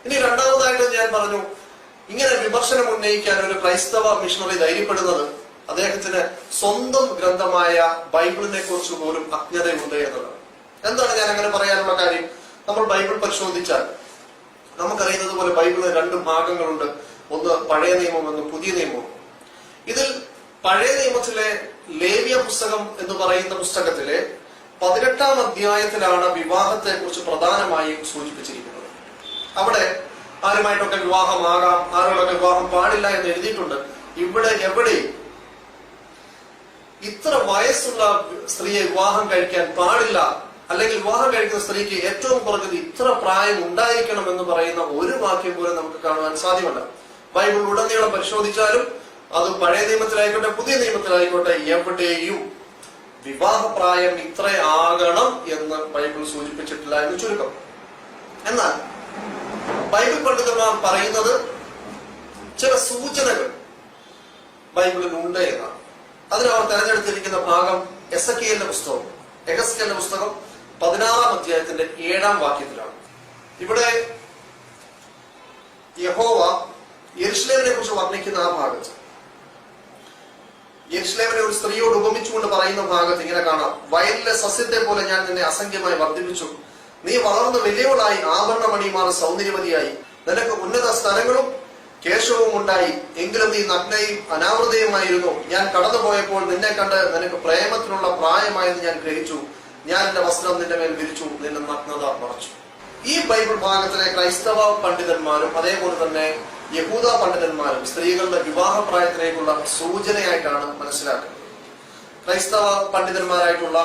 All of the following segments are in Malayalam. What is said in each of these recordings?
ഇനി രണ്ടാമതായിട്ട് ഞാൻ പറഞ്ഞു, ഇങ്ങനെ വിമർശനം ഉന്നയിക്കാൻ ഒരു ക്രൈസ്തവ മിഷണറി ധൈര്യപ്പെടുന്നത് അദ്ദേഹത്തിന് സ്വന്തം ഗ്രന്ഥമായ ബൈബിളിനെ കുറിച്ച് പോലും അജ്ഞതയുണ്ട് എന്നതാണ്. എന്താണ് ഞാൻ അങ്ങനെ പറയാനുള്ള കാര്യം? നമ്മൾ ബൈബിൾ പരിശോധിച്ചാൽ നമുക്കറിയുന്നത് പോലെ ബൈബിളിന് രണ്ട് ഭാഗങ്ങളുണ്ട്. ഒന്ന് പഴയ നിയമം, ഒന്ന് പുതിയ നിയമവും. ഇതിൽ പഴയ നിയമത്തിലെ ലേവ്യ പുസ്തകം എന്ന് പറയുന്ന പുസ്തകത്തിലെ 18-ാം അധ്യായത്തിലാണ് വിവാഹത്തെ കുറിച്ച് പ്രധാനമായും സൂചിപ്പിച്ചിരിക്കുന്നത്. അവിടെ ആരുമായിട്ടൊക്കെ വിവാഹമാകാം, ആരോടൊക്കെ വിവാഹം പാടില്ല എന്ന് എഴുതിയിട്ടുണ്ട്. ഇവിടെ എവിടെയും ഇത്ര വയസ്സുള്ള സ്ത്രീയെ വിവാഹം കഴിക്കാൻ പാടില്ല, അല്ലെങ്കിൽ വിവാഹം കഴിക്കുന്ന സ്ത്രീക്ക് ഏറ്റവും കുറഞ്ഞത് ഇത്ര പ്രായം ഉണ്ടായിരിക്കണം എന്ന് പറയുന്ന ഒരു വാക്യം പോലും നമുക്ക് കാണുവാൻ സാധ്യമല്ല. ബൈബിൾ ഉടനീളം പരിശോധിച്ചാലും അത് പഴയ നിയമത്തിലായിക്കോട്ടെ പുതിയ നിയമത്തിലായിക്കോട്ടെ എവിടെയും വിവാഹപ്രായം ഇത്ര ആകണം എന്ന് ബൈബിൾ സൂചിപ്പിച്ചിട്ടില്ല എന്ന് ചുരുക്കം. എന്നാൽ ബൈബിൾ പണ്ഡിതന്മാർ പറയുന്നത് ചില സൂചനകൾ ബൈബിളിൽ ഉണ്ട് എന്നാണ്. അതിനവർ തെരഞ്ഞെടുത്തിരിക്കുന്ന ഭാഗം എസെക്കിയേലിന്റെ പുസ്തകം, യെഹെസ്കേലിന്റെ പുസ്തകം 16-ാം അധ്യായത്തിന്റെ 7-ാം വാക്യത്തിലാണ്. ഇവിടെ യഹോവ യെരുശലേമിനെ കുറിച്ച് വർണ്ണിക്കുന്ന ആ ഭാഗത്ത്, യെരുശലേമിനെ ഒരു സ്ത്രീയോട് ഉപമിച്ചുകൊണ്ട് പറയുന്ന ഭാഗത്ത് ഇങ്ങനെ കാണാം: വയലിലെ സസ്യത്തെ പോലെ ഞാൻ നിന്നെ അസംഖ്യമായി വർദ്ധിപ്പിച്ചു, നീ വളർന്ന് വലിയവളായി, ആഭരണമണിമാർ സൗന്ദര്യവതിയായി, നിനക്ക് ഉന്നത സ്ഥലങ്ങളും കേശവും ഉണ്ടായി, എങ്കിലും നീ നഗ്നയും അനാവൃതയുമായിരുന്നു. ഞാൻ കടന്നുപോയപ്പോൾ നിന്നെ കണ്ട് നിനക്ക് പ്രേമത്തിനുള്ള പ്രായമായെന്ന് ഞാൻ ഗ്രഹിച്ചു. ഞാൻ എന്റെ വസ്ത്രം നിന്റെ മേൽ വിരിച്ചു, നിന്റെ നഗ്നത മറച്ചു. ഈ ബൈബിൾ ഭാഗത്തിലെ ക്രൈസ്തവ പണ്ഡിതന്മാരും അതേപോലെ തന്നെ യഹൂദ പണ്ഡിതന്മാരും സ്ത്രീകളുടെ വിവാഹപ്രായത്തിലേക്കുള്ള സൂചനയായിട്ടാണ് മനസ്സിലാക്കുന്നത്. ക്രൈസ്തവ പണ്ഡിതന്മാരായിട്ടുള്ള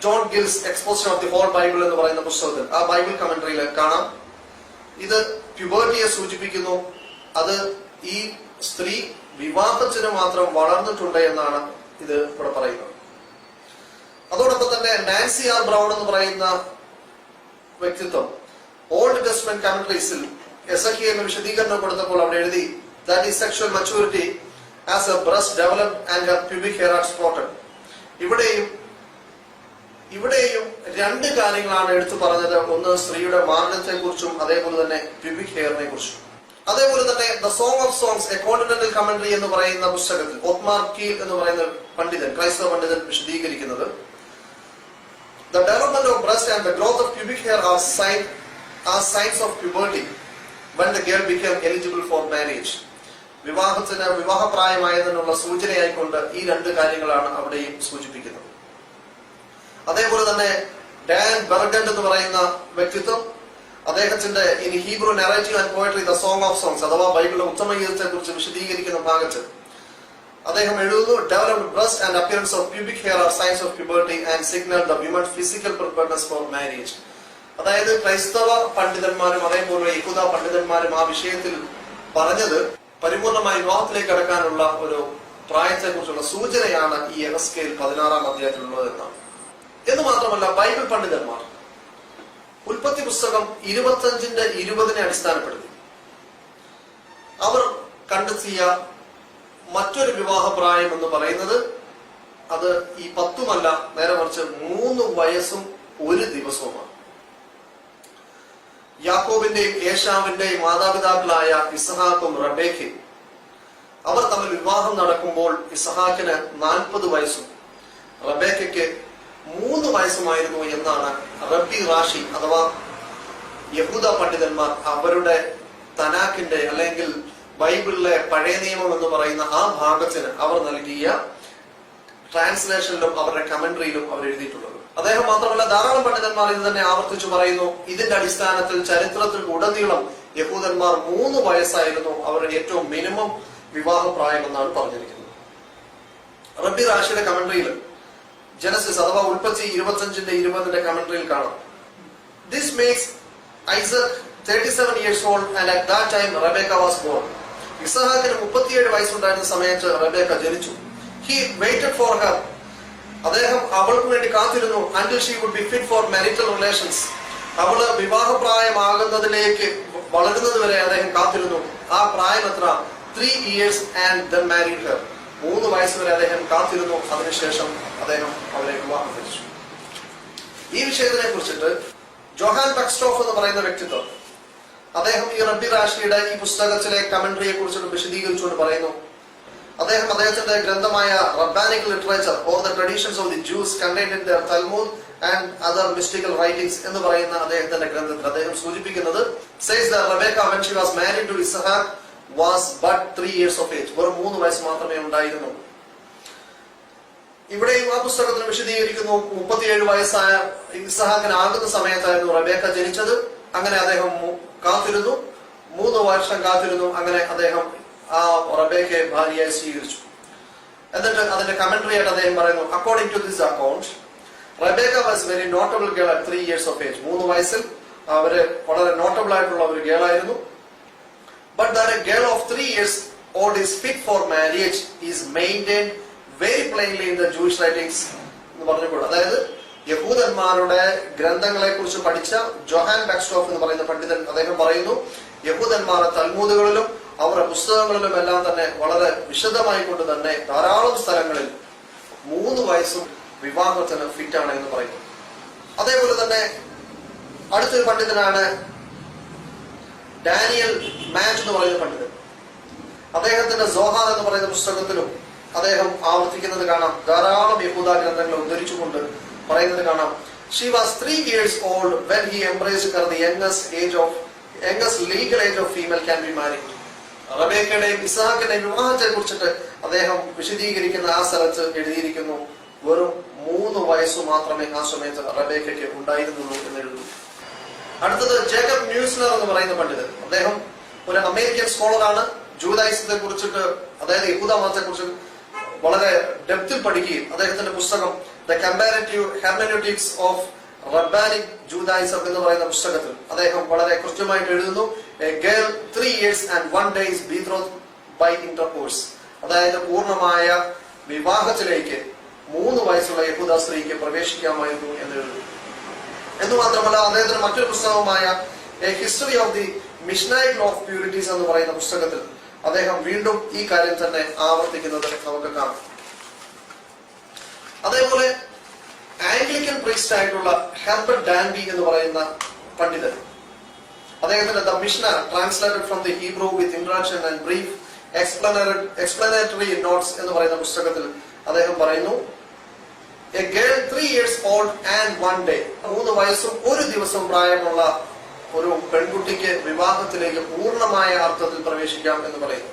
John Gill's exposition of the whole Bible എന്ന് പറയുന്ന പുസ്തകത്തിൽ, ആ ബൈബിൾ കമന്ററിയിൽ കാണാം, ഇത് പ്യൂബർട്ടിയെ സൂചിപ്പിക്കുന്നു. അത് ഈ സ്ത്രീ വിവാഹത്തിന് മാത്രം വളർന്നിട്ടുണ്ട് എന്നാണ് ഇത് ഇവിടെ പറയുന്നത്. അതോടൊപ്പം തന്നെ നാൻസി ആർ ബ്രൗൺ എന്ന് പറയുന്ന വ്യക്തിത്വം ഓൾഡ് ടെസ്റ്റ്മെന്റ് കമന്ററീസിൽ എസെക്കിയേലിന് വിശദീകരണം കൊടുത്തപ്പോൾ അവിടെ എഴുതി, that is sexual maturity as a breast developed and her pubic hair are spotted. ഇവിടെയും രണ്ട് കാര്യങ്ങളാണ് എടുത്തു പറഞ്ഞത്. ഒന്ന് സ്ത്രീയുടെ മാർഗത്തെ കുറിച്ചും അതേപോലെ തന്നെ പ്യൂബിക് ഹെയറിനെ കുറിച്ചും. അതേപോലെ തന്നെ the song of songs A continental commentary എന്ന് പറയുന്ന പുസ്തകത്തിൽ ഒത്മാർ കീൽ എന്ന് പറയുന്ന പണ്ഡിതൻ, ക്രൈസ്തവ പണ്ഡിതൻ വിശദീകരിക്കുന്നത്, the development of breast and the growth of pubic hair are signs of puberty when the girl became eligible for marriage. വിവാഹപ്രായമായതിനുള്ള സൂചനയായിക്കൊണ്ട് ഈ രണ്ട് കാര്യങ്ങളാണ് അവിടെയും സൂചിപ്പിക്കുന്നത്. അതേപോലെ തന്നെ ഡാൻ ബെർഗണ്ട് എന്ന് പറയുന്ന വ്യക്തിത്വം, അദ്ദേഹത്തിന്റെ in Hebrew narrative and poetry the song of songs അഥവാ ബൈബിളിലെ ഉത്തമഗീതത്തെ കുറിച്ച് വിശദീകരിക്കുന്ന ഭാഗത്ത് അദ്ദേഹം എഴുതുന്നു, developed breast and appearance of pubic hair are signs of puberty and signal the women's physical preparedness for marriage. അതായത് ക്രൈസ്തവ പണ്ഡിതന്മാരും അതേപോലെ യഹൂദ പണ്ഡിതന്മാരും ആ വിഷയത്തിൽ പറഞ്ഞത് പരിപൂർണമായി വിവാഹത്തിലേക്ക് കടക്കാനുള്ള ഒരു പ്രായത്തെ കുറിച്ചുള്ള സൂചനയാണ് ഈ യെഹെസ്കേൽ 16-ാം അധ്യായത്തിലുള്ളത് എന്നാണ്. എന്ന് മാത്രമല്ല, ബൈബിൾ പണ്ഡിതന്മാർ ഉൽപ്പത്തി പുസ്തകം 25:20 അടിസ്ഥാനപ്പെടുത്തി അവർ കണ്ടെത്തിയ മറ്റൊരു വിവാഹപ്രായം എന്ന് പറയുന്നത് അത് ഈ 10 നേരെ മറിച്ച് 3 വയസ്സും 1 ദിവസവുമാണ്. യാക്കോബിന്റെയും ഏശാവിന്റെയും മാതാപിതാക്കളായ ഇസ്ഹാക്കും റബേക്കയും അവർ തമ്മിൽ വിവാഹം നടക്കുമ്പോൾ ഇസ്ഹാക്കിന് 40 വയസ്സും റബേക്കയ്ക്ക് 3 വയസ്സുമായിരുന്നു എന്നാണ് റബ്ബി റാഷി അഥവാ യഹൂദ പണ്ഡിതന്മാർ അവരുടെ തനാക്കിന്റെ അല്ലെങ്കിൽ ബൈബിളിലെ പഴയ നിയമം എന്ന് പറയുന്ന ആ ഭാഗത്തിന് അവർ നൽകിയ ട്രാൻസ്ലേഷനിലും അവരുടെ കമന്ററിയിലും അവർ എഴുതിയിട്ടുള്ളത്. അദ്ദേഹം മാത്രമല്ല, ധാരാളം പണ്ഡിതന്മാർ ഇത് തന്നെ ആവർത്തിച്ചു പറയുന്നു. ഇതിന്റെ അടിസ്ഥാനത്തിൽ ചരിത്രത്തിൽ ഉടനീളം യഹൂദന്മാർ 3 വയസ്സായിരുന്നു അവരുടെ ഏറ്റവും മിനിമം വിവാഹപ്രായം എന്നാണ് പറഞ്ഞിരിക്കുന്നത്. റബ്ബി റാഷിയുടെ കമന്ററിയിൽ ജനസിസ് അഥവാ ഉൽപ്പത്തി 25:20 കമന്ററിയിൽ കാണാം, this makes Isaac 37 years old and at that time Rebecca was born. ഇസ്ഹാക്കിന് 37 വയസ്സുണ്ടായിരുന്ന സമയത്ത് റബേക്ക ജനിച്ചു. He waited for her. അദ്ദേഹം അവൾക്ക് വേണ്ടി കാത്തിരുന്നു. Until she would be fit for marital relations. അവള് വിവാഹപ്രായമാകുന്നതിലേക്ക് വളരുന്നത് വരെ അദ്ദേഹം കാത്തിരുന്നു. ആ പ്രായം എത്ര? 3 years and then married her. 3 വയസ്സ് വരെ അദ്ദേഹം കാത്തിരുന്നു. അതിനുശേഷം അദ്ദേഹം അവരെ വിവാഹം കഴിച്ചു. ഈ വിഷയത്തിനെ കുറിച്ചിട്ട് ജോഹാൻ ബെക്സ്റ്റോഫ് എന്ന് പറയുന്ന വ്യക്തിത്വം, അദ്ദേഹം ഈ റബ്ബി റാഷിയുടെ ഈ പുസ്തകത്തിലെ കമന്ററിയെ കുറിച്ചിട്ട് വിശദീകരിച്ചുകൊണ്ട് പറയുന്നു, അദ്ദേഹത്തിന്റെ ഗ്രന്ഥമായ rabbinic literature or the traditions of the Jews contained in the Talmud and other mystical writings എന്ന് പറയുന്ന അദ്ദേഹത്തിന്റെ ഗ്രന്ഥത്തിൽ അദ്ദേഹം സൂചിപ്പിക്കുന്നത്, says that Rebecca when she was married to Isaac was but 3 years of age. വെറും 3 വയസ്സ് മാത്രമേ ഉണ്ടായിരുന്നു. ഇവിടെയും ആ പുസ്തകത്തിൽ വിശദീകരിക്കുന്നു, 37 വയസ്സായ ഇസ്ഹാക്കിനാകുന്ന സമയത്തായിരുന്നു റബേക്ക ജനിച്ചത്. അങ്ങനെ അദ്ദേഹം കാത്തിരുന്നു, 3 വർഷം കാത്തിരുന്നു. അങ്ങനെ അദ്ദേഹം ആ റബേക്കയെ ഭാര്യയായി സ്വീകരിച്ചു. എന്നിട്ട് അതിന്റെ കമന്ററി ആയിട്ട് അദ്ദേഹം പറയുന്നു, according to this account Rebecca was very notable girl at 3 years of age. 3 വയസ്സിൽ അവര് വളരെ നോട്ടബിൾ ആയിട്ടുള്ള ഒരു ഗേളായിരുന്നു. But that a girl of 3 years old is fit for marriage is maintained very plainly in the Jewish writings എന്ന് പറഞ്ഞപ്പോൾ, അതായത് യഹൂദന്മാരുടെ ഗ്രന്ഥങ്ങളെ കുറിച്ച് പഠിച്ച ജോഹാൻ ബെക്സ്റ്റോഫ് എന്ന് പറയുന്ന പണ്ഡിതൻ അദ്ദേഹം പറയുന്നു, യഹൂദന്മാരുടെ തൽമൂദുകളിലും അവരുടെ പുസ്തകങ്ങളിലും എല്ലാം തന്നെ വളരെ വിശദമായി കൊണ്ട് തന്നെ ധാരാളം സ്ഥലങ്ങളിൽ 3 വയസ്സും വിവാഹത്തിന് ഫിറ്റ് ആണ് എന്ന് പറയുന്നു. അതേപോലെ തന്നെ അടുത്തൊരു പണ്ഡിതനാണ് ഡാനിയൽ മാച്ച് എന്ന് പറയുന്ന പണ്ഡിതൻ. അദ്ദേഹത്തിന്റെ സോഹാർ എന്ന് പറയുന്ന പുസ്തകത്തിലും അദ്ദേഹം ആവർത്തിക്കുന്നത് കാണാം, ധാരാളം യഹൂദ ഗ്രന്ഥങ്ങൾ ഉദ്ധരിച്ചുകൊണ്ട് പറയുന്നത് കാണാം. She was 3 years old when he embraced her, the youngest legal age of female can be married. റബേക്കയുടെയും ഇസ്ഹാക്കിന്റെയും വിവാഹത്തെ കുറിച്ചിട്ട് അദ്ദേഹം വിശദീകരിക്കുന്ന ആ സ്ഥലത്ത് എഴുതിയിരിക്കുന്നു, വെറും 3 വയസ്സു മാത്രമേ ആ സമയത്ത് റബേക്കയ്ക്ക് ഉണ്ടായിരുന്നുള്ളൂ എന്ന് എഴുതുന്നു. അടുത്തത് ജേക്കബ് ന്യൂസ്ലർ എന്ന് പറയുന്ന പണ്ഡിതൻ. അദ്ദേഹം ഒരു അമേരിക്കൻ സ്കോളറാണ്. ജൂദായിസത്തെ കുറിച്ചിട്ട്, അതായത് യഹൂദ മതത്തെ കുറിച്ച് വളരെ ഡെപ്തിൽ പഠിക്കുകയും അദ്ദേഹത്തിന്റെ പുസ്തകം ദ കമ്പാരറ്റീവ് ഹെർമെനോട്ടിക്സ് ഓഫ് റബ്ബാനിക് ജൂദായിസം എന്ന് പറയുന്ന പുസ്തകത്തിൽ അദ്ദേഹം വളരെ കൃത്യമായിട്ട് എഴുതുന്നു, A girl 3 years and 1 day is betrothed by intercourse. അതായത് പൂർണ്ണമായ വിവാഹത്തിലേക്ക് 3 വയസ്സുള്ള യഹൂദ സ്ത്രീക്ക് പ്രവേശിക്കാമായിരുന്നു എന്ന് എഴുതുന്നു. എന്ന് മാത്രമല്ല, അദ്ദേഹത്തിന് മറ്റൊരു പുസ്തകമായ a history of the Mishnaic law of purities എന്ന് പറയുന്ന പുസ്തകത്തിൽ അദ്ദേഹം വീണ്ടും ഈ കാര്യം തന്നെ ആവർത്തിക്കുന്നത് നമുക്ക് കാണാം. അതേപോലെ ആംഗ്ലിക്കൻ പ്രീസ്റ്റ് ആയിട്ടുള്ള ഹെർബർട്ട് ഡാൻബി എന്ന് പറയുന്ന പണ്ഡിതൻ, അദ്ദേഹത്തിന്റെ the Mishna translated from the Hebrew with introduction and brief explanatory notes എന്ന് പറയുന്ന പുസ്തകത്തിൽ അദ്ദേഹം പറയുന്നു, A girl 3 years old and 1 day, 3 വയസ്സും 1 ദിവസവും പ്രായമുള്ള ഒരു പെൺകുട്ടിക്ക് വിവാഹത്തിലേക്ക് പൂർണ്ണമായ അർത്ഥത്തിൽ പ്രവേശിക്കാം എന്ന് പറയുന്നു.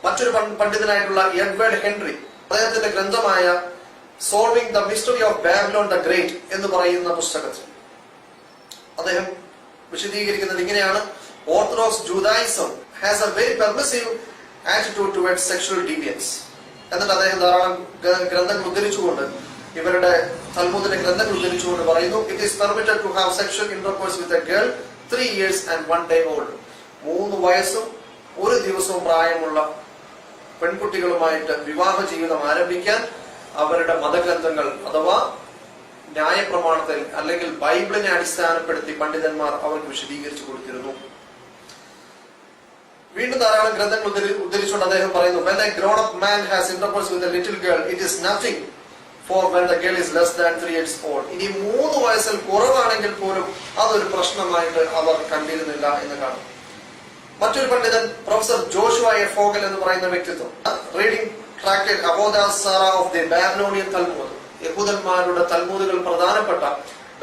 മറ്റൊരു പണ്ഡിതനായിട്ടുള്ള എഡ്വേർഡ് ഹെൻറി, അദ്ദേഹത്തിന്റെ ഗ്രന്ഥമായ solving the mystery of Babylon the great എന്ന് പറയുന്ന പുസ്തകത്തിൽ അദ്ദേഹം വിശദീകരിക്കുന്നത് ഇങ്ങനെയാണ്, orthodox Judaism has a very permissive attitude towards sexual deviance. എന്നിട്ട് അദ്ദേഹം ധാരാളം ഗ്രന്ഥങ്ങൾ ഉദ്ധരിച്ചുകൊണ്ട്, ഇവരുടെ തൽമൂദിന്റെ ഗ്രന്ഥങ്ങൾ ഉദ്ധരിച്ചുകൊണ്ട് പറയുന്നു, it is permitted to have sexual intercourse with a girl 3 years and 1 day old. 3 വയസ്സും 1 ദിവസവും പ്രായമുള്ള പെൺകുട്ടികളുമായിട്ട് വിവാഹ ജീവിതം ആരംഭിക്കാൻ അവരുടെ മതഗ്രന്ഥങ്ങൾ അഥവാ ന്യായപ്രമാണത്തിൽ അല്ലെങ്കിൽ ബൈബിളിനെ അടിസ്ഥാനപ്പെടുത്തി പണ്ഡിതന്മാർ അവർക്ക് വിശദീകരിച്ചു കൊടുത്തിരുന്നു. വീണ്ടും ധാരാളം ഗ്രന്ഥങ്ങൾ ഉദ്ധരിച്ചുകൊണ്ട് അദ്ദേഹം പറയുന്നു, when a grown up man has intercourse with a little girl, it is nothing for when the girl is less than 3 years old. ഇനി 3 വയസ്സിൽ കുറവാണെങ്കിൽ പോലും അതൊരു പ്രശ്നമായിട്ട് അവർ കണ്ടിരുന്നില്ല എന്ന് കാണും. മറ്റൊരു പണ്ഡിതൻ പ്രൊഫസർ ജോഷുവ എ ഫോഗൽ എന്ന് പറയുന്ന വ്യക്തിത്വം, reading tractate Avodah Zarah of the Babylonian Talmud, യഹൂദന്മാരുടെ തൽമൂദുകൾ പ്രധാനപ്പെട്ട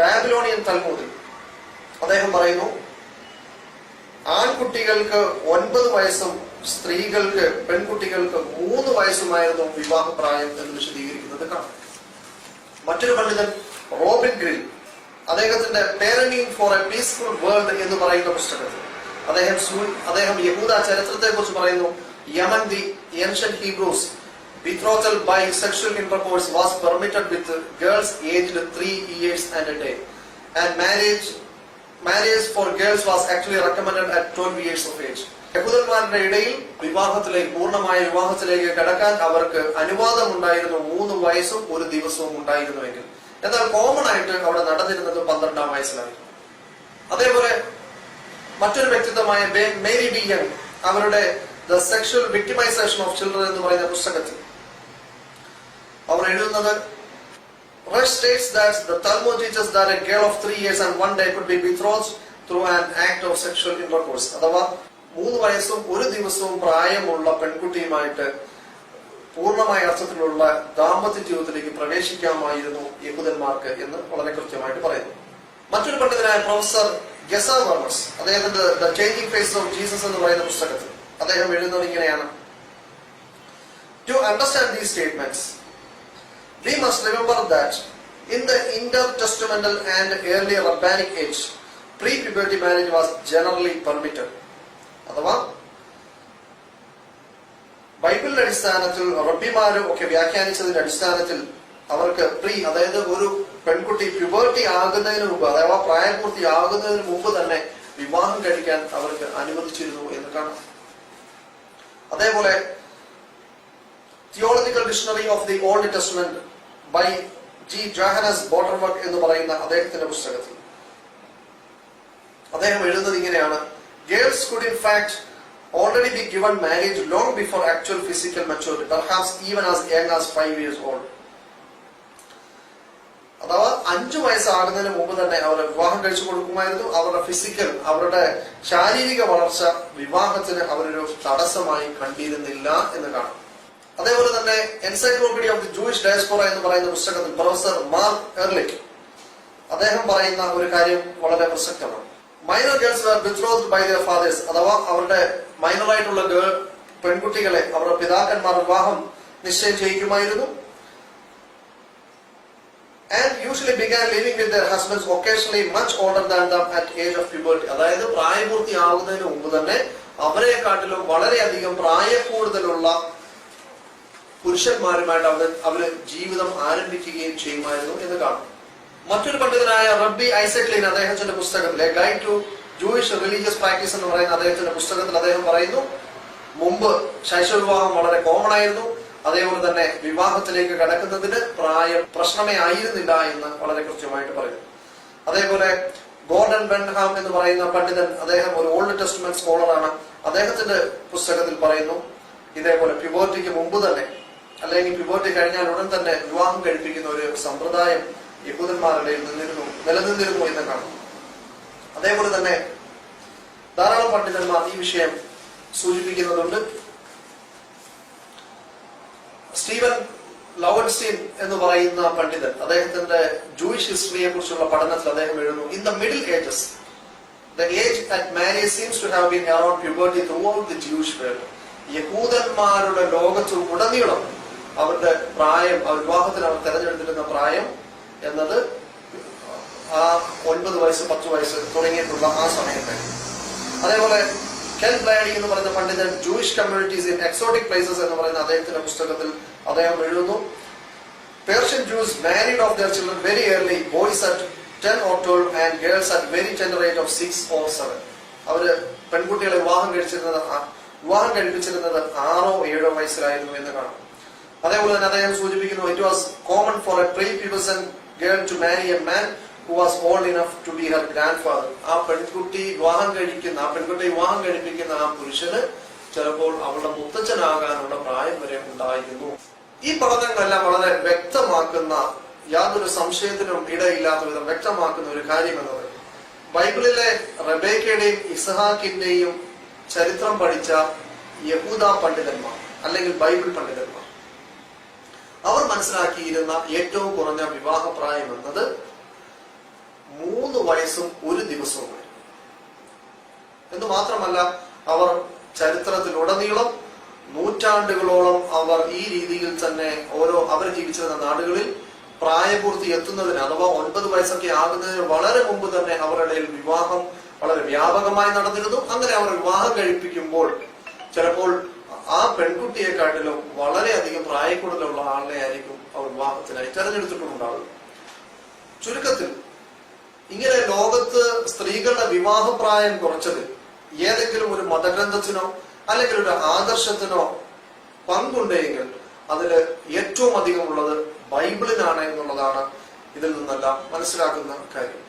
ബാബിലോണിയൻ തൽമൂദിൽ അദ്ദേഹം പറയുന്നു, ആൺകുട്ടികൾക്ക് 9 വയസ്സും സ്ത്രീകൾക്ക് പെൺകുട്ടികൾക്ക് 3 വയസ്സുമായിരുന്നു വിവാഹപ്രായം എന്ന് വിശദീകരിക്കുന്നത് കാണാം. മറ്റൊരു പണ്ഡിതൻ റോബിൻ ഗ്രിൽ, അദ്ദേഹത്തിന്റെ parenting for a peaceful world എന്ന് പറയുന്ന പുസ്തകത്തിൽ അദ്ദേഹം യഹൂദ ചരിത്രത്തെ കുറിച്ച് പറയുന്നു, among the ancient Hebrews betrothal by sexual intercourse was permitted with girls aged 3 years and a day, and marriage for girls was actually recommended at 12 years of age. യഹൂദന്മാരുടെ ഇടയിൽ പൂർണ്ണമായ വിവാഹത്തിലേക്ക് കടക്കാൻ അവർക്ക് അനുവാദം ഉണ്ടായിരുന്നു 3 വയസ്സും 1 ദിവസവും ഉണ്ടായിരുന്നുവെങ്കിൽ. എന്നാൽ കോമൺ ആയിട്ട് അവിടെ നടന്നിരുന്നത് 12-ാം വയസ്സിലായിരുന്നു. അതേപോലെ മറ്റൊരു വ്യക്തിത്വമായ മേരി ഡി യങ്, അവരുടെ the sexual victimisation of children എന്ന് പറയുന്ന പുസ്തകത്തിൽ അവർ എഴുതുന്നത്, Rush states that the Talmud teaches that a girl of 3 years and 1 day could be betrothed through an act of sexual intercourse. അഥവാ 3 വയസ്സും 1 ദിവസവും പ്രായമുള്ള പെൺകുട്ടിയുമായിട്ട് പൂർണ്ണമായ അർത്ഥത്തിലുള്ള ദാമ്പത്യ ജീവിതത്തിലേക്ക് പ്രവേശിക്കാമായിരുന്നു യഹൂദന്മാർക്ക് എന്ന് വളരെ കൃത്യമായിട്ട് പറയുന്നു. മറ്റൊരു പണ്ഡിതനായ പ്രൊഫസർ ഗെസാ വർമസ് അദ്ദേഹത്തിന്റെ the changing face of Jesus എന്ന് പറയുന്ന പുസ്തകത്തിൽ അദ്ദേഹം എഴുതുന്നത് ഇങ്ങനെയാണ്: to understand these statements we must remember that in the intertestamental and early rabbinic age, pre-puberty marriage was generally permitted. അഥവാ ബൈബിളിന്റെ അടിസ്ഥാനത്തിൽ റബ്ബിമാരും ഒക്കെ വ്യാഖ്യാനിച്ചതിന്റെ അടിസ്ഥാനത്തിൽ അവർക്ക് അതായത് ഒരു പെൺകുട്ടി പ്യൂബർട്ടി ആകുന്നതിന് മുമ്പ് അഥവാ പ്രായപൂർത്തി ആകുന്നതിന് മുമ്പ് തന്നെ വിവാഹം കഴിക്കാൻ അവർക്ക് അനുവദിച്ചിരുന്നു എന്ന് കാണാം. അതേപോലെ theological dictionary of the old testament by G Johannes Botterweck എന്ന് പറയുന്ന അദ്ദേഹത്തിന്റെ പുസ്തകത്തിൽ അദ്ദേഹം എഴുതുന്നത് ഇങ്ങനെയാണ്: girls could in fact already be given marriage long before actual physical maturity, perhaps even as young as 5 years old. അഥവാ 5 വയസ്സാകുന്നതിന് മുമ്പ് തന്നെ അവർ വിവാഹം കഴിച്ചു കൊടുക്കുമായിരുന്നു. അവരുടെ ഫിസിക്കൽ, അവരുടെ ശാരീരിക വളർച്ച വിവാഹത്തിന് അവരൊരു തടസ്സമായി കണ്ടിരുന്നില്ല എന്ന് കാണാം. അതേപോലെ തന്നെ encyclopedia of the Jewish diaspora എന്ന് പറയുന്ന പുസ്തകത്തിൽ പ്രൊഫസർ മാർക്ക് എർലിക് അദ്ദേഹം പറയുന്ന ഒരു കാര്യം വളരെ പ്രസക്തമാണ്. Minor girls were betrothed by their fathers. അഥവാ അവരുടെ മൈനറായിട്ടുള്ള പെൺകുട്ടികളെ അവരുടെ പിതാക്കന്മാർ വിവാഹം നിശ്ചയം ചെയ്യിക്കുമായിരുന്നു. And usually began living with their husbands occasionally much older than them at age of puberty. അതായത് പ്രായപൂർത്തിയാകുന്നതിന് മുമ്പ് തന്നെ അവരെക്കാട്ടിലും വളരെയധികം പ്രായക്കൂടുതലുള്ള പുരുഷന്മാരുമായിട്ട് അവര് ജീവിതം ആരംഭിക്കുകയും ചെയ്യുമായിരുന്നു എന്ന് കാണും. മറ്റൊരു പണ്ഡിതനായ റബ്ബി ഐസക് ലീൻ അദ്ദേഹത്തിന്റെ പുസ്തകത്തിൽ a guide to Jewish religious practice എന്ന് പറയുന്ന അദ്ദേഹത്തിന്റെ പുസ്തകത്തിൽ അദ്ദേഹം പറയുന്നു, മുമ്പ് ശൈശവ വിവാഹം വളരെ കോമൺ ആയിരുന്നു. അതേപോലെ തന്നെ വിവാഹത്തിലേക്ക് കടക്കുന്നതിന് പ്രായം പ്രശ്നമേ ആയിരുന്നില്ല എന്ന് വളരെ കൃത്യമായിട്ട് പറയുന്നു. അതേപോലെ ഗോർഡൻ ബെൻഹാം എന്ന് പറയുന്ന പണ്ഡിതൻ, അദ്ദേഹം ഒരു ഓൾഡ് ടെസ്റ്റ്മെന്റ് സ്കോളറാണ്. അദ്ദേഹത്തിന്റെ പുസ്തകത്തിൽ പറയുന്നു ഇതേപോലെ പ്യൂബർട്ടിക്ക് മുമ്പ് തന്നെ അല്ലെങ്കിൽ പ്യൂബർട്ടി കഴിഞ്ഞാൽ ഉടൻ തന്നെ വിവാഹം കഴിപ്പിക്കുന്ന ഒരു സമ്പ്രദായം യഹൂദന്മാരുടെ നിലനിന്നിരുന്നു എന്ന് കാണും. അതേപോലെ തന്നെ ധാരാളം പണ്ഡിതന്മാർ ഈ വിഷയം സൂചിപ്പിക്കുന്നുണ്ട്. സ്റ്റീവൻ ലൗവൻസ്റ്റീൻ എന്ന് പറയുന്ന പണ്ഡിതൻ അദ്ദേഹത്തിന്റെ ജൂയിഷ് ഹിസ്റ്ററിയെ കുറിച്ചുള്ള പഠനത്തിൽ അദ്ദേഹം എഴുതുന്നു, in the middle ages the age at marriage seems to have been around puberty throughout the Jewish world. യഹൂദന്മാരുടെ ലോകത്ത് ഉടനീളം അവരുടെ പ്രായം, വിവാഹത്തിന് അവർ തെരഞ്ഞെടുത്തിരുന്ന പ്രായം എന്നത് ആ 9 വയസ്സ് 10 വയസ്സ് തുടങ്ങിയിട്ടുള്ള ആ സമയത്ത്. അതേപോലെ കെൻ ബ്ലാഡി എന്ന് പറയുന്ന പണ്ഡിതൻ Jewish communities in exotic places എന്ന് പറയുന്ന അദ്ദേഹത്തിന്റെ പുസ്തകത്തിൽ അദ്ദേഹം എഴുതുന്നു, Persian juice married of their children very early, boys at 10 or 12 and girls at very tender age of 6 or 7. അവര് പെൺകുട്ടികളെ വിവാഹം കഴിപ്പിച്ചിരുന്നത് 6 or 7 വയസ്സിലായിരുന്നു എന്ന് കാണാം. അതേപോലെ തന്നെ അദ്ദേഹം സൂചിപ്പിക്കുന്നു, it was common for a prepubescent girl to marry a man who was old enough to be her grandfather. ആ പെൺകുട്ടി വിവാഹം കഴിപ്പിക്കുന്ന ആ പുരുഷന് ചിലപ്പോൾ അവളുടെ മുത്തച്ഛനാകാനുള്ള പ്രായം വരെ ഉണ്ടായിരുന്നു. ഈ പഠനങ്ങളെല്ലാം വളരെ വ്യക്തമാക്കുന്ന, യാതൊരു സംശയത്തിനും ഇടയില്ലാത്ത വിധം വ്യക്തമാക്കുന്ന ഒരു കാര്യം എന്നത് ബൈബിളിലെ റബേക്കയുടെയും ഇസ്ഹാക്കിന്റെയും ചരിത്രം പഠിച്ച യഹൂദ പണ്ഡിതന്മാർ അല്ലെങ്കിൽ ബൈബിൾ പണ്ഡിതന്മാർ അവർ മനസ്സിലാക്കിയിരുന്ന ഏറ്റവും കുറഞ്ഞ വിവാഹപ്രായം എന്നത് 3 വയസ്സും 1 ദിവസവുമായിരുന്നു എന്ന് മാത്രമല്ല, അവർ ചരിത്രത്തിലുടനീളം നൂറ്റാണ്ടുകളോളം അവർ ഈ രീതിയിൽ തന്നെ അവർ ജീവിച്ചിരുന്ന നാടുകളിൽ പ്രായപൂർത്തി എത്തുന്നതിന് അഥവാ 9 വയസ്സൊക്കെ ആകുന്നതിന് വളരെ മുമ്പ് തന്നെ അവരുടെ ഇടയിൽ വിവാഹം വളരെ വ്യാപകമായി നടന്നിരുന്നു. അങ്ങനെ അവർ വിവാഹം കഴിപ്പിക്കുമ്പോൾ ചിലപ്പോൾ ആ പെൺകുട്ടിയെക്കാട്ടിലും വളരെയധികം പ്രായക്കൂടുതലുള്ള ആളിനെ ആയിരിക്കും അവർ വിവാഹത്തിനായി തെരഞ്ഞെടുത്തിട്ടുണ്ടാവുക. ചുരുക്കത്തിൽ ഇങ്ങനെ ലോകത്ത് സ്ത്രീകളുടെ വിവാഹപ്രായം കുറച്ചത് ഏതെങ്കിലും ഒരു മതഗ്രന്ഥത്തിനോ അല്ലെങ്കിൽ ഒരു ആദർശത്തിനോ പങ്കുണ്ടെങ്കിൽ അതിൽ ഏറ്റവും അധികം ഉള്ളത് ബൈബിളിനാണ് എന്നുള്ളതാണ് ഇതിൽ നിന്നെല്ലാം മനസ്സിലാക്കുന്ന കാര്യം.